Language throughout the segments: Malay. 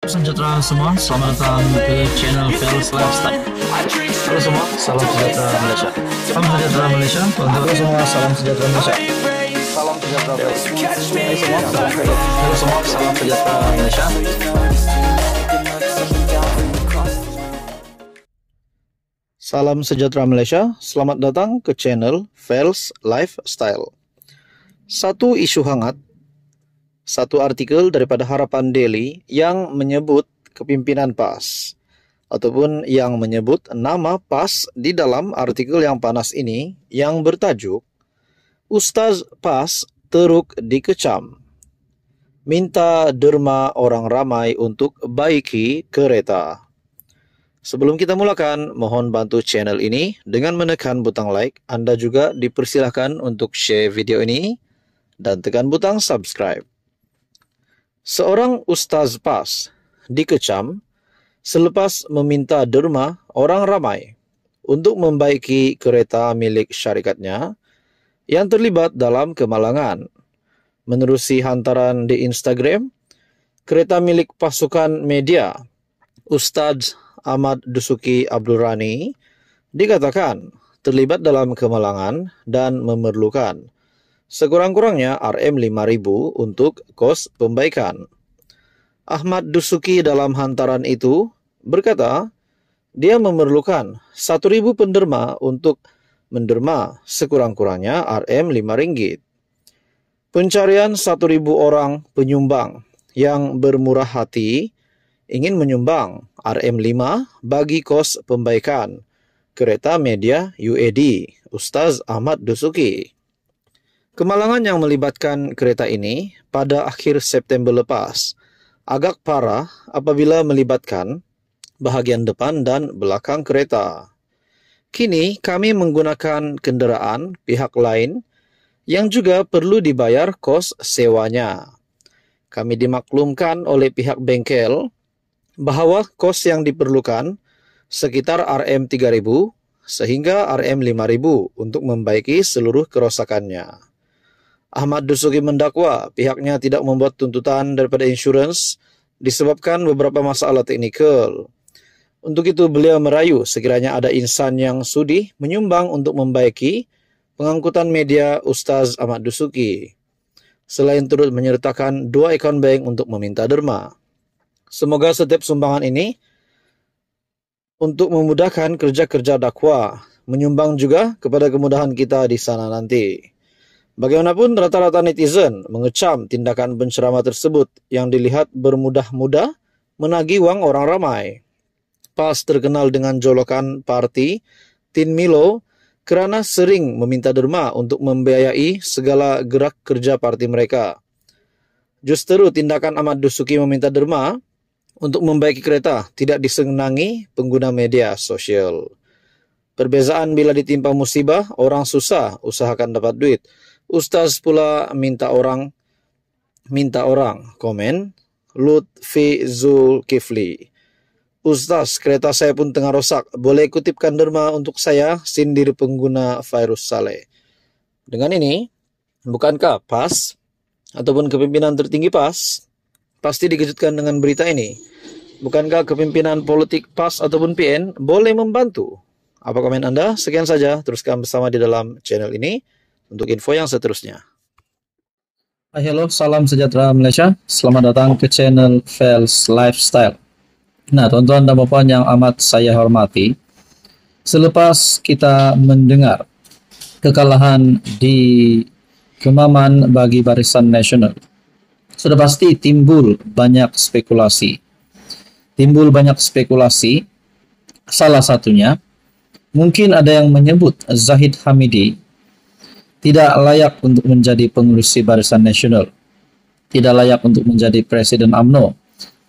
Sejahtera semua, selamat datang ke channel Felix Lifestyle. Halo semua, salam sejahtera Malaysia. Salam sejahtera Malaysia. Halo semua, salam sejahtera Malaysia. Salam sejahtera Malaysia. Halo semua, salam sejahtera Malaysia. Salam sejahtera Malaysia. Selamat datang ke channel Felix Lifestyle. Satu isu hangat. Satu artikel daripada Harapan Daily yang menyebut kepimpinan PAS ataupun yang menyebut nama PAS di dalam artikel yang panas ini yang bertajuk Ustaz PAS teruk dikecam, minta derma orang ramai untuk baiki kereta. Sebelum kita mulakan, mohon bantu channel ini dengan menekan butang like. Anda juga dipersilakan untuk share video ini dan tekan butang subscribe. Seorang Ustaz PAS dikecam selepas meminta derma orang ramai untuk membaiki kereta milik syarikatnya yang terlibat dalam kemalangan. Menerusi hantaran di Instagram, kereta milik pasukan media Ustaz Ahmad Dusuki Abdul Rani dikatakan terlibat dalam kemalangan dan memerlukan sekurang-kurangnya RM5.000 untuk kos pembaikan. Ahmad Dusuki dalam hantaran itu berkata, dia memerlukan 1.000 penderma untuk menderma sekurang-kurangnya RM5. Pencarian 1.000 orang penyumbang yang bermurah hati ingin menyumbang RM5 bagi kos pembaikan kereta media UAD Ustaz Ahmad Dusuki. Kemalangan yang melibatkan kereta ini pada akhir September lepas agak parah apabila melibatkan bahagian depan dan belakang kereta. Kini kami menggunakan kenderaan pihak lain yang juga perlu dibayar kos sewanya. Kami dimaklumkan oleh pihak bengkel bahawa kos yang diperlukan sekitar RM3.000 sehingga RM5.000 untuk membaiki seluruh kerosakannya. Ahmad Dusuki mendakwa pihaknya tidak membuat tuntutan daripada insurans disebabkan beberapa masalah teknikal. Untuk itu beliau merayu sekiranya ada insan yang sudi menyumbang untuk membaiki pengangkutan media Ustaz Ahmad Dusuki. Selain turut menyertakan 2 akaun bank untuk meminta derma. Semoga setiap sumbangan ini untuk memudahkan kerja-kerja dakwah, menyumbang juga kepada kemudahan kita di sana nanti. Bagaimanapun, rata-rata netizen mengecam tindakan penceramah tersebut yang dilihat bermudah-mudah menagih wang orang ramai. PAS terkenal dengan jolokan parti Tin Milo kerana sering meminta derma untuk membiayai segala gerak kerja parti mereka. Justeru tindakan Ahmad Dusuki meminta derma untuk membaiki kereta tidak disenangi pengguna media sosial. Perbezaan bila ditimpa musibah, orang susah usahakan dapat duit. Ustaz pula minta orang. Komen Lutfi Zulkifli. Ustaz, kereta saya pun tengah rosak. Boleh kutipkan derma untuk saya? Sindir pengguna Virus Saleh. Dengan ini, bukankah PAS ataupun kepimpinan tertinggi PAS pasti dikejutkan dengan berita ini? Bukankah kepimpinan politik PAS ataupun PN boleh membantu? Apa komen Anda? Sekian saja. Teruskan bersama di dalam channel ini untuk info yang seterusnya. Halo, salam sejahtera Malaysia. Selamat datang ke channel Felix Lifestyle. Nah, tuan-tuan dan puan yang amat saya hormati, selepas kita mendengar kekalahan di Kemaman bagi Barisan Nasional, sudah pasti timbul banyak spekulasi. Salah satunya, mungkin ada yang menyebut Zahid Hamidi tidak layak untuk menjadi pengurusi Barisan Nasional, tidak layak untuk menjadi Presiden UMNO.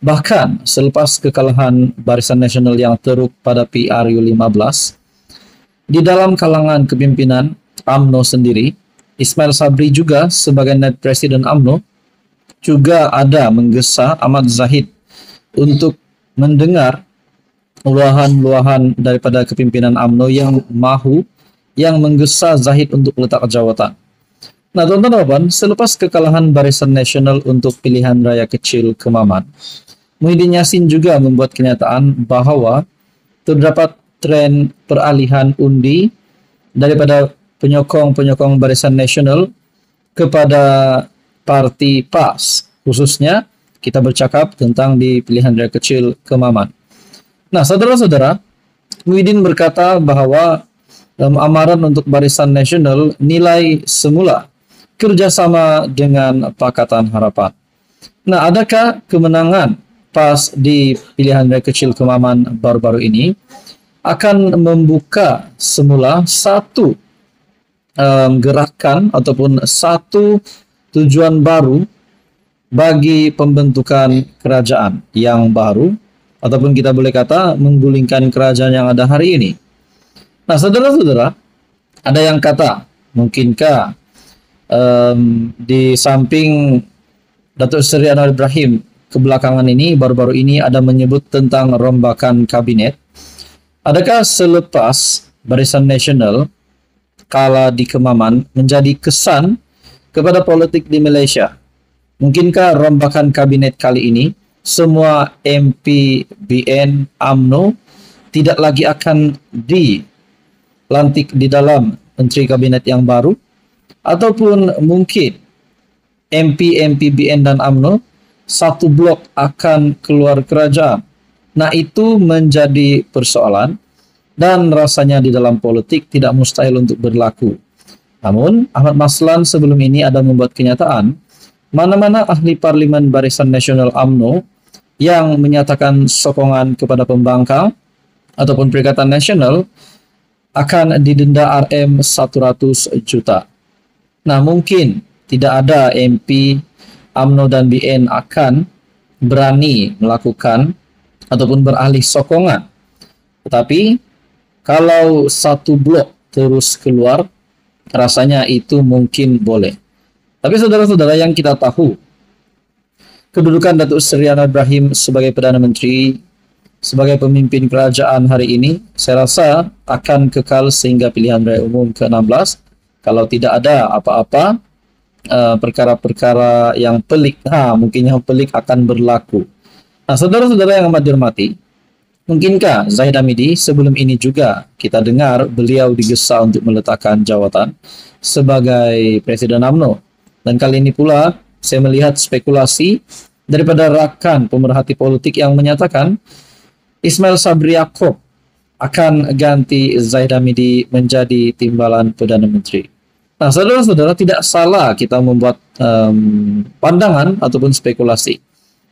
Bahkan selepas kekalahan Barisan Nasional yang teruk pada PRU15, di dalam kalangan kepimpinan UMNO sendiri, Ismail Sabri juga sebagai Naib Presiden UMNO juga ada menggesa Ahmad Zahid untuk mendengar luahan-luahan daripada kepimpinan UMNO yang menggesa Zahid untuk letak jawatan. Nah, tuan-tuan dan puan, selepas kekalahan Barisan Nasional untuk pilihan raya kecil Kemaman, Muhyiddin Yassin juga membuat kenyataan bahwa terdapat tren peralihan undi daripada penyokong-penyokong Barisan Nasional kepada parti PAS. Khususnya kita bercakap tentang di pilihan raya kecil Kemaman. Nah, saudara-saudara, Muhyiddin berkata bahwa dalam amaran untuk Barisan Nasional nilai semula kerjasama dengan Pakatan Harapan. Nah, adakah kemenangan PAS di pilihan raya kecil Kemaman baru-baru ini akan membuka semula satu gerakan ataupun satu tujuan baru bagi pembentukan kerajaan yang baru, ataupun kita boleh kata menggulingkan kerajaan yang ada hari ini? Nah, saudara-saudara, ada yang kata, mungkinkah di samping Datuk Seri Anwar Ibrahim kebelakangan ini, baru-baru ini ada menyebut tentang rombakan kabinet, adakah selepas Barisan Nasional kala di Kemaman menjadi kesan kepada politik di Malaysia? Mungkinkah rombakan kabinet kali ini semua MP BN UMNO tidak lagi akan dilantik di dalam menteri kabinet yang baru, ataupun mungkin MP BN dan UMNO satu blok akan keluar kerajaan? Nah, itu menjadi persoalan dan rasanya di dalam politik tidak mustahil untuk berlaku. Namun Ahmad Maslan sebelum ini ada membuat kenyataan mana-mana ahli parlimen Barisan Nasional UMNO yang menyatakan sokongan kepada pembangkang ataupun Perikatan Nasional akan didenda RM100 juta. Nah, mungkin tidak ada MP UMNO dan BN akan berani melakukan ataupun beralih sokongan. Tetapi kalau satu blok terus keluar, rasanya itu mungkin boleh. Tapi saudara-saudara, yang kita tahu, kedudukan Datuk Seri Anwar Ibrahim sebagai Perdana Menteri, sebagai pemimpin kerajaan hari ini, saya rasa akan kekal sehingga pilihan raya umum ke-16 kalau tidak ada apa-apa perkara-perkara yang pelik. Mungkin yang pelik akan berlaku. Nah, saudara-saudara yang amat dihormati, mungkinkah Zahid Hamidi sebelum ini juga kita dengar beliau digesa untuk meletakkan jawatan sebagai Presiden UMNO? Dan kali ini pula saya melihat spekulasi daripada rakan pemerhati politik yang menyatakan Ismail Sabri Yaakob akan ganti Zahid Hamidi menjadi timbalan Perdana Menteri. Nah, saudara-saudara, tidak salah kita membuat pandangan ataupun spekulasi.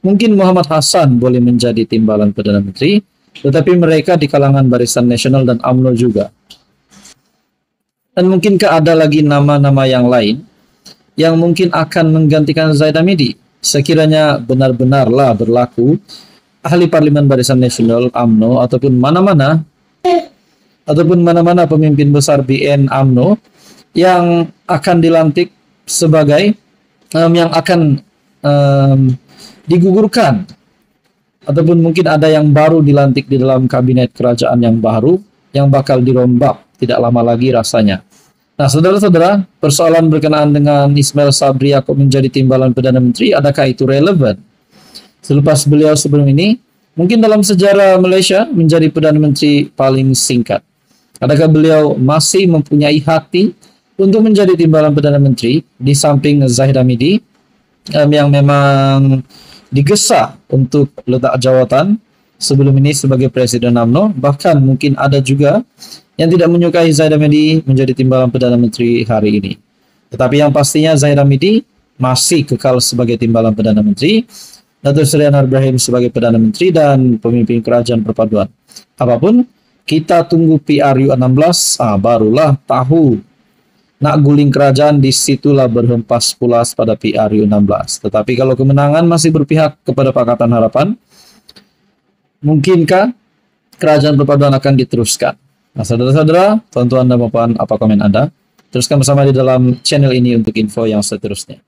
Mungkin Muhammad Hassan boleh menjadi timbalan Perdana Menteri, tetapi mereka di kalangan Barisan Nasional dan UMNO juga. Dan mungkinkah ada lagi nama-nama yang lain yang mungkin akan menggantikan Zahid Hamidi sekiranya benar-benarlah berlaku ahli parlimen Barisan Nasional UMNO ataupun mana-mana pemimpin besar BN UMNO yang akan dilantik sebagai yang akan digugurkan, ataupun mungkin ada yang baru dilantik di dalam kabinet kerajaan yang baru yang bakal dirombak tidak lama lagi rasanya. Nah, saudara-saudara, persoalan berkenaan dengan Ismail Sabri Yaakob menjadi timbalan Perdana Menteri, adakah itu relevan? Selepas beliau sebelum ini, mungkin dalam sejarah Malaysia menjadi Perdana Menteri paling singkat. Adakah beliau masih mempunyai hati untuk menjadi timbalan Perdana Menteri di samping Zahid Hamidi yang memang digesa untuk letak jawatan sebelum ini sebagai Presiden UMNO? Bahkan mungkin ada juga yang tidak menyukai Zahid Hamidi menjadi timbalan Perdana Menteri hari ini. Tetapi yang pastinya Zahid Hamidi masih kekal sebagai timbalan Perdana Menteri, Datuk Seri Anwar Ibrahim sebagai Perdana Menteri dan pemimpin kerajaan perpaduan. Apapun, kita tunggu PRU 16, barulah tahu nak guling kerajaan, disitulah berhempas pulas pada PRU 16. Tetapi kalau kemenangan masih berpihak kepada Pakatan Harapan, mungkinkah kerajaan perpaduan akan diteruskan? Nah, saudara-saudara, tuan-tuan dan puan, apa komen Anda? Teruskan bersama di dalam channel ini untuk info yang seterusnya.